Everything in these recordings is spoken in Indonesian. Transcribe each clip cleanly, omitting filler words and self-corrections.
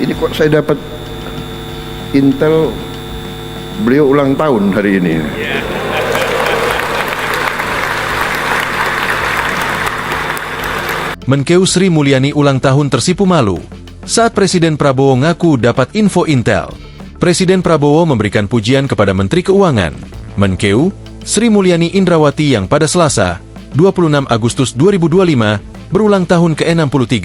Ini kok saya dapat intel beliau ulang tahun hari ini. Menkeu Sri Mulyani ulang tahun tersipu malu saat Presiden Prabowo ngaku dapat info intel. Presiden Prabowo memberikan pujian kepada Menteri Keuangan, Menkeu Sri Mulyani Indrawati yang pada Selasa, 26 Agustus 2025, berulang tahun ke-63.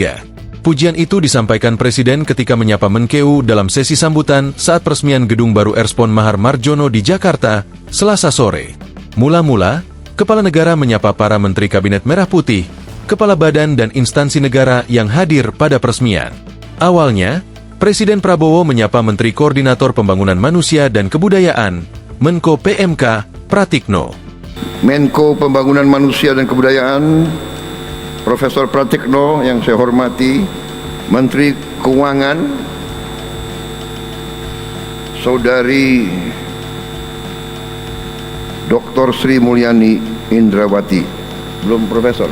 Pujian itu disampaikan Presiden ketika menyapa Menkeu dalam sesi sambutan saat peresmian Gedung Baru Erspon Mahar Marjono di Jakarta, Selasa sore. Mula-mula, Kepala Negara menyapa para Menteri Kabinet Merah Putih, Kepala Badan dan instansi negara yang hadir pada peresmian. Awalnya, Presiden Prabowo menyapa Menteri Koordinator Pembangunan Manusia dan Kebudayaan, Menko PMK, Pratikno. Menko Pembangunan Manusia dan Kebudayaan, Profesor Pratikno yang saya hormati, Menteri Keuangan, Saudari Dr. Sri Mulyani Indrawati. Belum Profesor.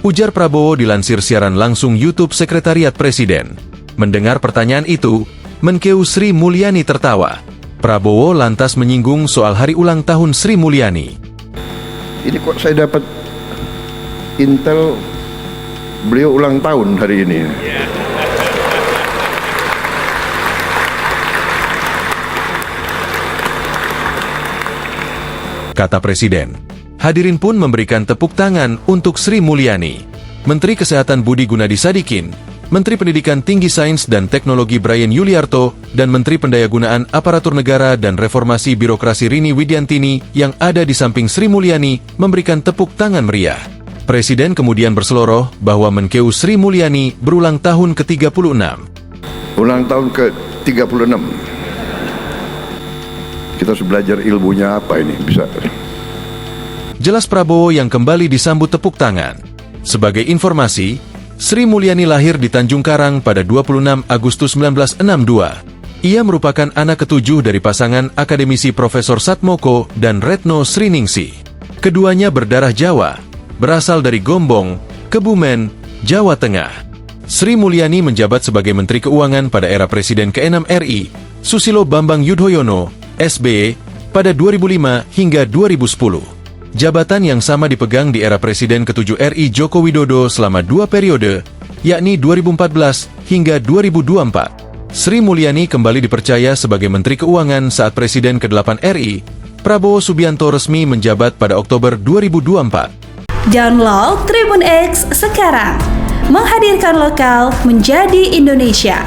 Ujar Prabowo dilansir siaran langsung YouTube Sekretariat Presiden. Mendengar pertanyaan itu, Menkeu Sri Mulyani tertawa. Prabowo lantas menyinggung soal hari ulang tahun Sri Mulyani. Ini kok saya dapat intel beliau ulang tahun hari ini. Kata Presiden. Hadirin pun memberikan tepuk tangan untuk Sri Mulyani. Menteri Kesehatan Budi Gunadi Sadikin, Menteri Pendidikan Tinggi Sains dan Teknologi Bryan Yuliarto, dan Menteri Pendayagunaan Aparatur Negara dan Reformasi Birokrasi Rini Widiantini yang ada di samping Sri Mulyani memberikan tepuk tangan meriah. Presiden kemudian berseloroh bahwa Menkeu Sri Mulyani berulang tahun ke-36. Ulang tahun ke-36. Kita harus belajar ilmunya apa ini, bisa. Jelas Prabowo yang kembali disambut tepuk tangan. Sebagai informasi, Sri Mulyani lahir di Tanjung Karang pada 26 Agustus 1962. Ia merupakan anak ketujuh dari pasangan akademisi Profesor Satmoko dan Retno Sriningsih. Keduanya berdarah Jawa, berasal dari Gombong, Kebumen, Jawa Tengah. Sri Mulyani menjabat sebagai Menteri Keuangan pada era Presiden ke-6 RI, Susilo Bambang Yudhoyono, SBY, pada 2005 hingga 2010. Jabatan yang sama dipegang di era Presiden ke-7 RI Joko Widodo selama 2 periode, yakni 2014 hingga 2024. Sri Mulyani kembali dipercaya sebagai Menteri Keuangan saat Presiden ke-8 RI, Prabowo Subianto resmi menjabat pada Oktober 2024. Download Tribun X sekarang, menghadirkan lokal menjadi Indonesia.